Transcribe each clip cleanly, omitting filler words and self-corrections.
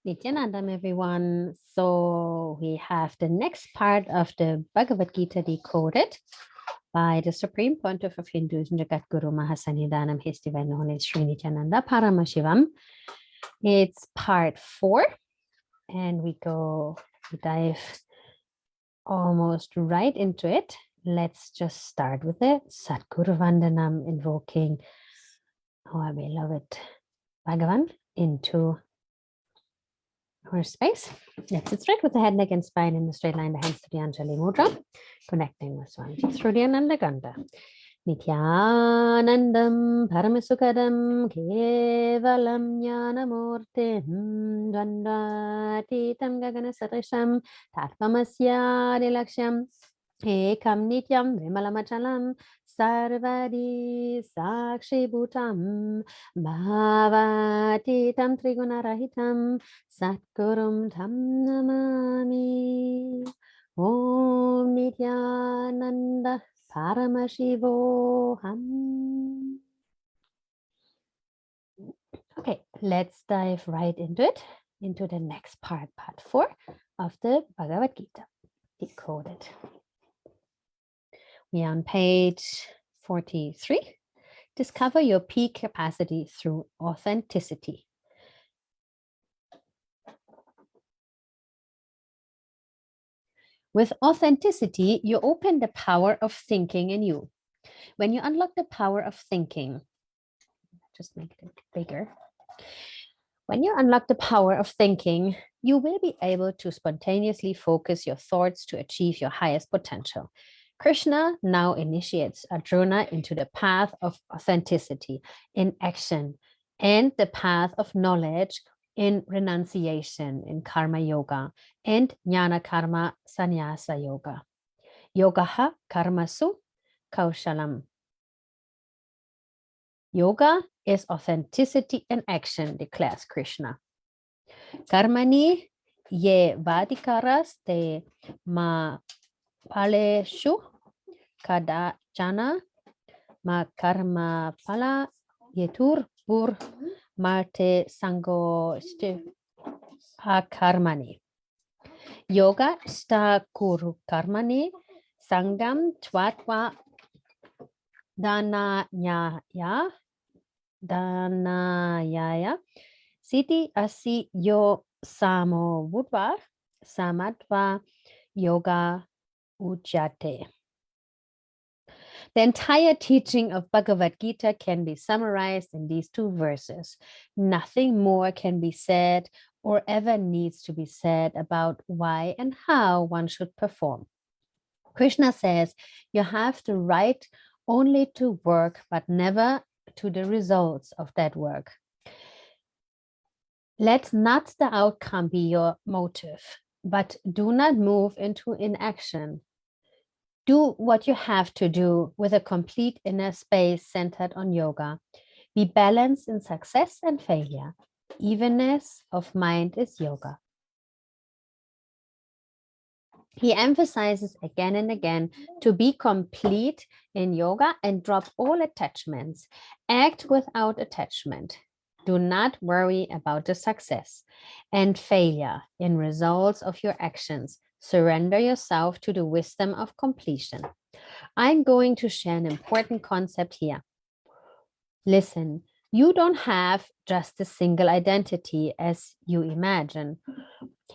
Nithyananda, everyone. So we have the next part of the Bhagavad Gita Decoded by the Supreme Pontiff of Hinduism, Jagat Guru Mahasannidhanam, His Divine Holiness Sri Nithyananda Paramashivam. It's part 4, and we dive almost right into it. Let's just start with it. Satguru Vandanam, invoking our beloved Bhagavan into our space. Let's sit straight with the head, neck, and spine in a straight line, the hands to the Anjali Mudra, connecting with Swamiji through the Ananda Ganda. Nithyanandam Paramasukadam Kevalam Jnanamurtim Dvandvatitam Gagana Satasham Tatvamasya Dilaksham Ekam Nityam Vimalamachalam Sarvadi Sakshi Bhutam Bhavatitam Trigunarahitam Satgurum Tham Namami Om Nithyananda Paramashivoham. Okay, let's dive right into it, into the next part 4 of the Bhagavad Gita Decoded. We are on page 43. Discover your peak capacity through authenticity. With authenticity, you open the power of thinking in you. When you unlock the power of thinking, just make it bigger. When you unlock the power of thinking, you will be able to spontaneously focus your thoughts to achieve your highest potential. Krishna now initiates Arjuna into the path of authenticity in action and the path of knowledge in renunciation in karma yoga and jnana karma sannyasa yoga. Yogaha karmasu kaushalam. Yoga is authenticity in action, declares Krishna. Karmani ye vadikaras te ma paleshu kadachana ma karma pala yetur pur marte sango akarmani. Yoga sta kuru karmani sangam twatva danayaya siti asi yo samo vudva samatva yoga ujjate. The entire teaching of Bhagavad Gita can be summarized in these 2 verses. Nothing more can be said or ever needs to be said about why and how one should perform. Krishna says you have the right only to work, but never to the results of that work. Let not the outcome be your motive, but do not move into inaction. Do what you have to do with a complete inner space centered on yoga. Be balanced in success and failure. Evenness of mind is yoga. He emphasizes again and again to be complete in yoga and drop all attachments. Act without attachment. Do not worry about the success and failure in results of your actions. Surrender yourself to the wisdom of completion. I'm going to share an important concept here. Listen, you don't have just a single identity as you imagine.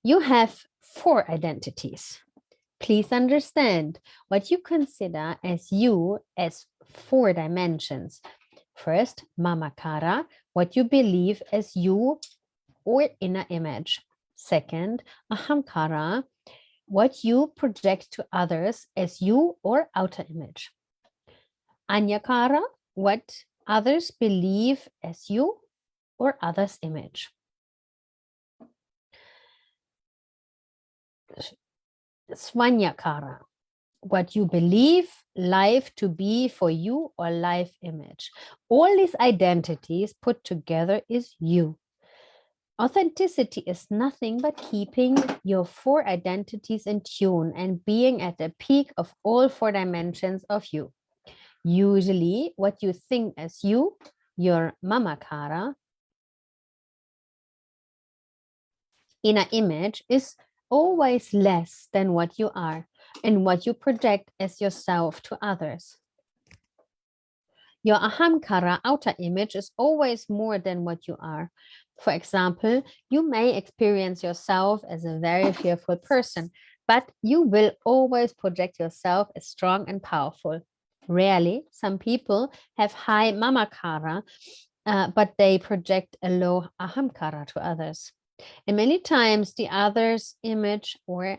You have 4 identities. Please understand what you consider as you as 4 dimensions. First, mamakara, what you believe as you or inner image. Second, ahamkara, what you project to others as you or outer image. Anyakara, what others believe as you or others' image. Swanyakara, what you believe life to be for you or life image. All these identities put together is you. Authenticity is nothing but keeping your 4 identities in tune and being at the peak of all 4 dimensions of you. Usually, what you think as you, your mamakara, Inner image is always less than what you are and what you project as yourself to others. Your ahamkara outer image is always more than what you are. For example, you may experience yourself as a very fearful person, but you will always project yourself as strong and powerful. Rarely, some people have high mamakara, but they project a low ahamkara to others. And many times the other's image or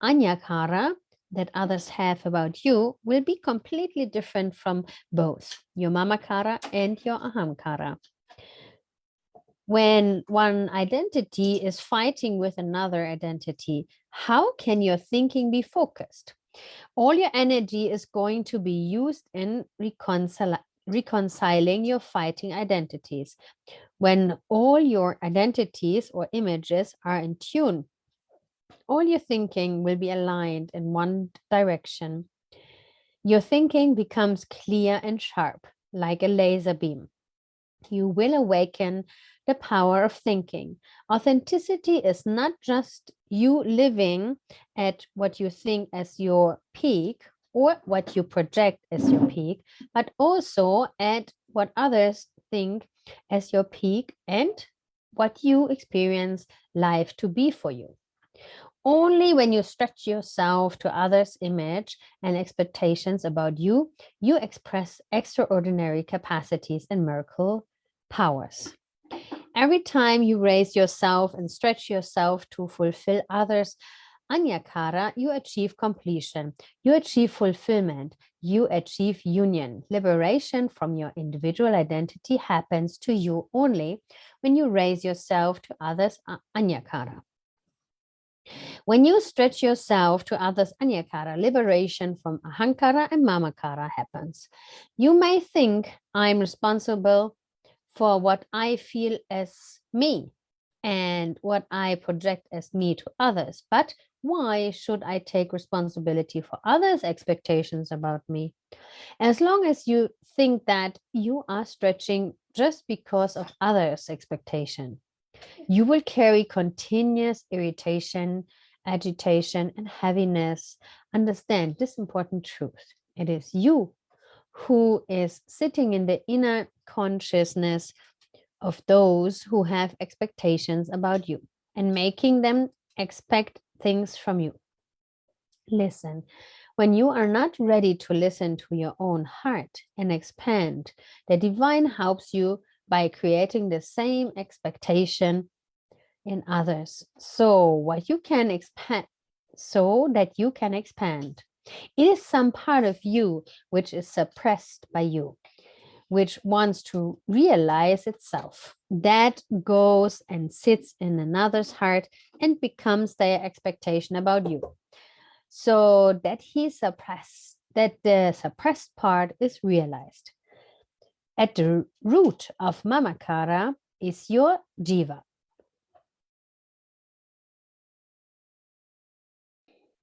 anyakara that others have about you will be completely different from both your mamakara and your ahamkara. When one identity is fighting with another identity, how can your thinking be focused? All your energy is going to be used in reconciling your fighting identities. When all your identities or images are in tune, all your thinking will be aligned in one direction. Your thinking becomes clear and sharp, like a laser beam. You will awaken the power of thinking. Authenticity is not just you living at what you think as your peak or what you project as your peak, but also at what others think as your peak and what you experience life to be for you. Only when you stretch yourself to others' image and expectations about you, you express extraordinary capacities and miracle powers. Every time you raise yourself and stretch yourself to fulfill others' anyakara, you achieve completion, you achieve fulfillment, you achieve union. Liberation from your individual identity happens to you only when you raise yourself to others' anyakara. When you stretch yourself to others' anyakara, liberation from ahankara and mamakara happens. You may think I'm responsible for what I feel as me and what I project as me to others, but why should I take responsibility for others' expectations about me? As long as you think that you are stretching just because of others' expectation, you will carry continuous irritation, agitation, and heaviness. Understand this important truth. It is you who is sitting in the inner consciousness of those who have expectations about you and making them expect things from you. Listen, when you are not ready to listen to your own heart and expand, the divine helps you by creating the same expectation in others so that you can expand. It is some part of you which is suppressed by you, which wants to realize itself, that goes and sits in another's heart and becomes their expectation about you, so that the suppressed part is realized. At the root of mamakara is your jiva,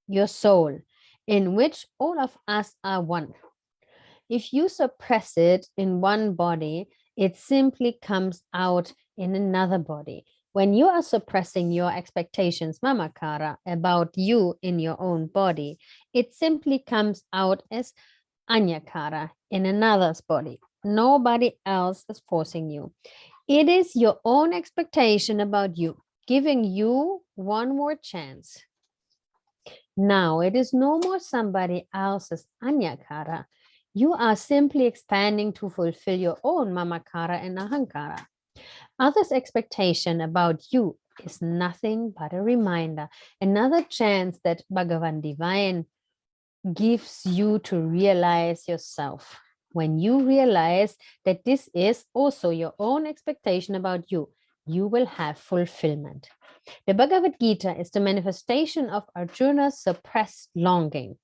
your soul, in which all of us are one. If you suppress it in one body, it simply comes out in another body. When you are suppressing your expectations, mamakara, about you in your own body, it simply comes out as anyakara in another's body. Nobody else is forcing you. It is your own expectation about you, giving you one more chance. Now it is no more somebody else's anyakara. You are simply expanding to fulfill your own mamakara and ahankara. Others' expectation about you is nothing but a reminder, another chance that Bhagavan Divine gives you to realize yourself. When you realize that this is also your own expectation about you, you will have fulfillment. The Bhagavad Gita is the manifestation of Arjuna's suppressed longing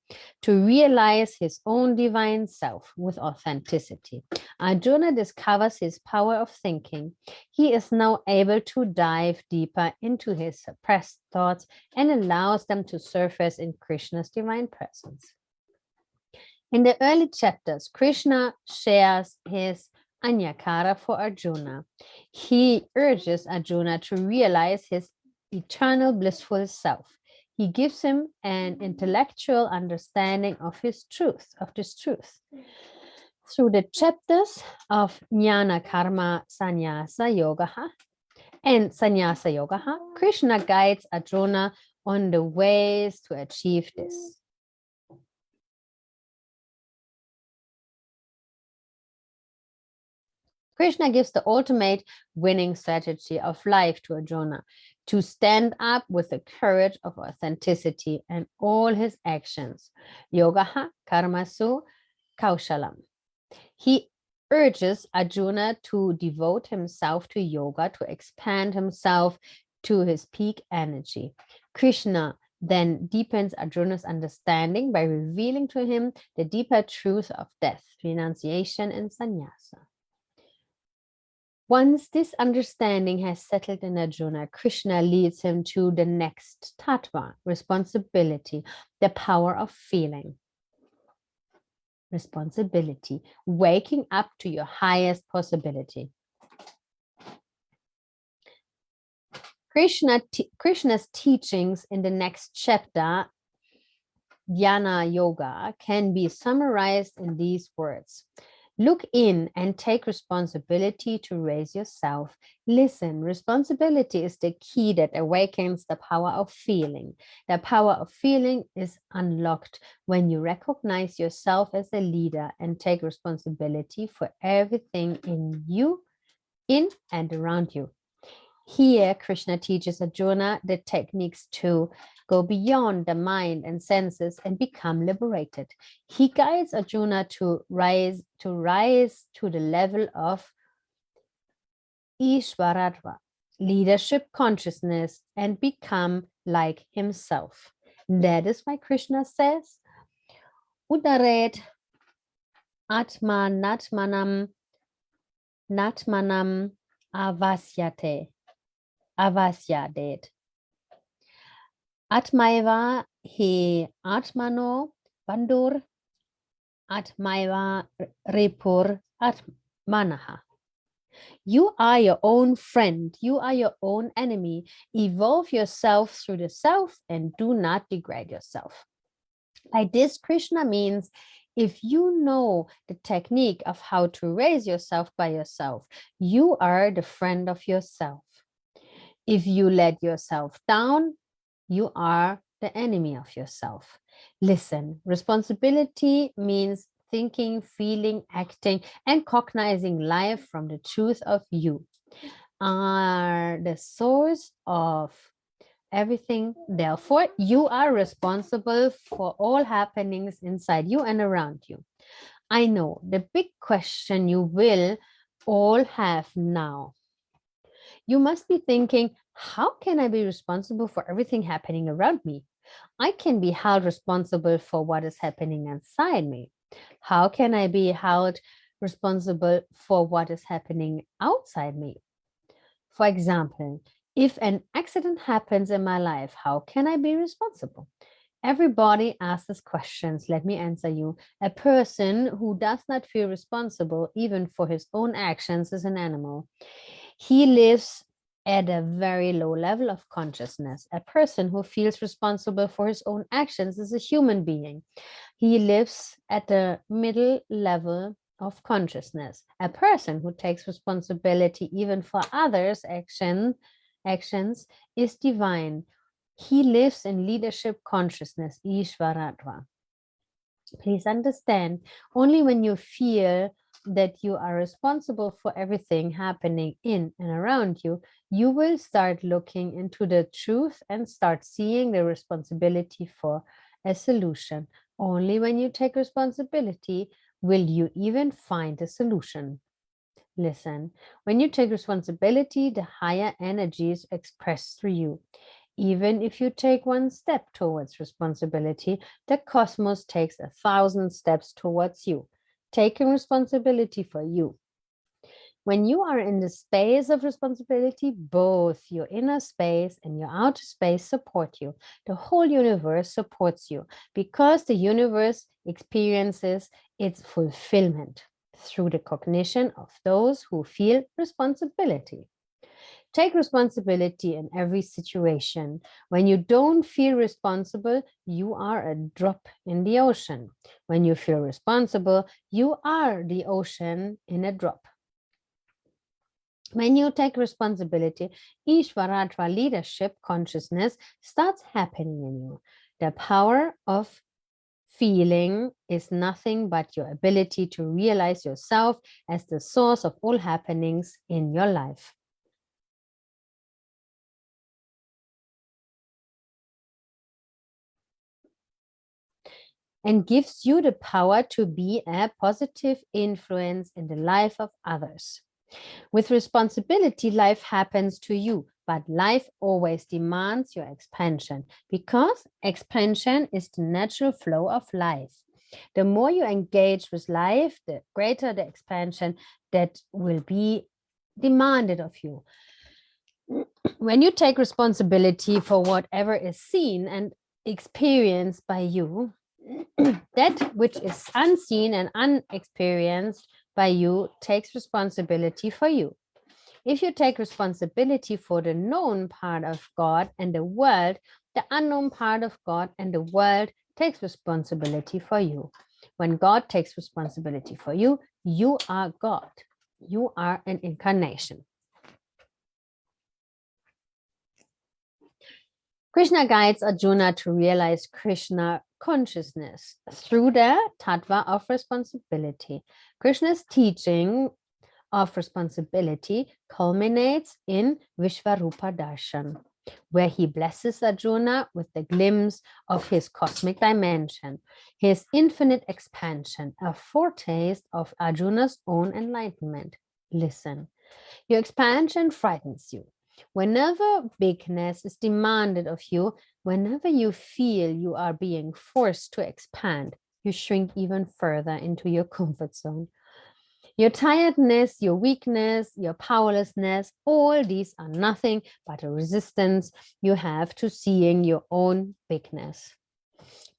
to realize his own divine self with authenticity. Arjuna discovers his power of thinking. He is now able to dive deeper into his suppressed thoughts and allows them to surface in Krishna's divine presence. In the early chapters, Krishna shares his anyakara for Arjuna. He urges Arjuna to realize his eternal blissful self. He gives him an intellectual understanding of this truth. Through the chapters of Jnana Karma Sannyasa Yoga and Sannyasa Yoga, Krishna guides Arjuna on the ways to achieve this. Krishna gives the ultimate winning strategy of life to Arjuna, to stand up with the courage of authenticity in all his actions. Yogaha karmasu kaushalam. He urges Arjuna to devote himself to yoga, to expand himself to his peak energy. Krishna then deepens Arjuna's understanding by revealing to him the deeper truth of death, renunciation, and sannyasa. Once this understanding has settled in Arjuna, Krishna leads him to the next tattva, responsibility, the power of feeling. Responsibility, waking up to your highest possibility. Krishna's teachings in the next chapter, Dhyana Yoga, can be summarized in these words. Look in and take responsibility to raise yourself. Listen, responsibility is the key that awakens the power of feeling. The power of feeling is unlocked when you recognize yourself as a leader and take responsibility for everything in you, in and around you. Here, Krishna teaches Arjuna the techniques to go beyond the mind and senses and become liberated. He guides Arjuna to rise to the level of Ishvaratva, leadership consciousness, and become like himself. That is why Krishna says, Udaret Atma Natmanam Avasyadet. Atmaiva he Atmano Bandur Atmaiva Repur Atmanaha. You are your own friend. You are your own enemy. Evolve yourself through the self and do not degrade yourself. By this, Krishna means if you know the technique of how to raise yourself by yourself, you are the friend of yourself. If you let yourself down, you are the enemy of yourself. Listen, responsibility means thinking, feeling, acting, and cognizing life from the truth of you are the source of everything. Therefore, you are responsible for all happenings inside you and around you. I know the big question you will all have now. You must be thinking, how can I be responsible for everything happening around me? I can be held responsible for what is happening inside me. How can I be held responsible for what is happening outside me? For example, if an accident happens in my life, how can I be responsible? Everybody asks these questions. Let me answer you. A person who does not feel responsible even for his own actions is an animal. He lives at a very low level of consciousness. A person who feels responsible for his own actions is a human being. He lives at the middle level of consciousness. A person who takes responsibility even for others' actions is divine. He lives in leadership consciousness, Ishvaratva. Please understand, only when you feel that you are responsible for everything happening in and around you, you will start looking into the truth and start seeing the responsibility for a solution. Only when you take responsibility will you even find a solution. Listen, when you take responsibility, the higher energies express through you. Even if you take one step towards responsibility, the cosmos takes 1,000 steps towards you, taking responsibility for you. When you are in the space of responsibility, both your inner space and your outer space support you. The whole universe supports you because the universe experiences its fulfillment through the cognition of those who feel responsibility. Take responsibility in every situation. When you don't feel responsible, you are a drop in the ocean. When you feel responsible, you are the ocean in a drop. When you take responsibility, Ishvaratva leadership consciousness starts happening in you. The power of feeling is nothing but your ability to realize yourself as the source of all happenings in your life. And gives you the power to be a positive influence in the life of others. With responsibility, life happens to you, but life always demands your expansion because expansion is the natural flow of life. The more you engage with life, the greater the expansion that will be demanded of you. When you take responsibility for whatever is seen and experienced by you, that which is unseen and unexperienced by you takes responsibility for you. If you take responsibility for the known part of God and the world, the unknown part of God and the world takes responsibility for you. When God takes responsibility for you, you are God. You are an incarnation. Krishna guides Arjuna to realize Krishna consciousness through the tattva of responsibility. Krishna's teaching of responsibility culminates in Vishvarupa Darshan, where he blesses Arjuna with the glimpse of his cosmic dimension, his infinite expansion, a foretaste of Arjuna's own enlightenment. Listen, your expansion frightens you. Whenever bigness is demanded of you, whenever you feel you are being forced to expand, you shrink even further into your comfort zone. Your tiredness, your weakness, your powerlessness, all these are nothing but a resistance you have to seeing your own bigness.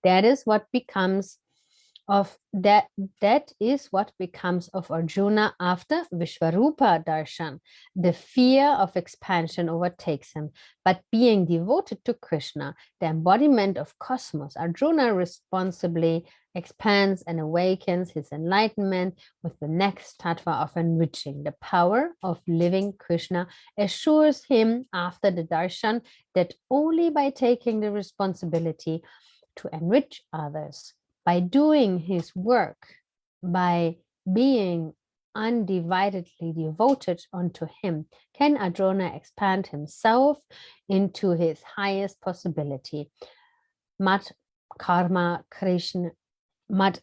That is what becomes of Arjuna after Vishvarupa Darshan. The fear of expansion overtakes him, but being devoted to Krishna, the embodiment of cosmos, Arjuna responsibly expands and awakens his enlightenment with the next tattva of enriching. The power of living Krishna assures him after the darshan that only by taking the responsibility to enrich others, by doing his work, by being undividedly devoted unto him, can Arjuna expand himself into his highest possibility. Mat karma Krishna, mat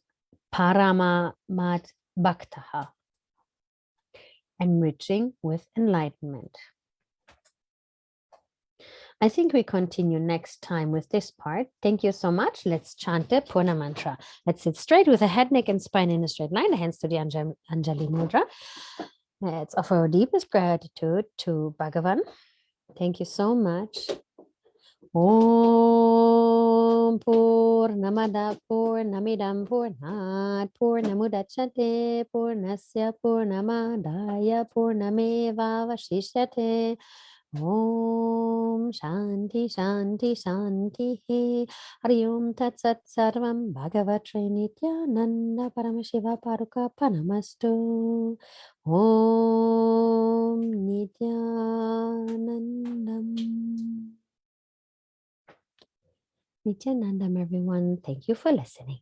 parama mat bhaktaha, enriching with enlightenment. I think we continue next time with this part. Thank you so much. Let's chant the Purna mantra. Let's sit straight with the head, neck, and spine in a straight line, the hands to the Anjali Mudra. Let's offer our deepest gratitude to Bhagavan. Thank you so much. Om Purnamada Purnamidam Purnat Purnamudachyate Purnasya Purnamadaya Purnameva Vashishyate. Om Shanti Shanti Shanti Hari Om Tat Sat Sarvam Bhagavatre Nithyananda Paramashiva Paruka Panamastu. Om Nithyanandam. Nithyanandam, everyone. Thank you for listening.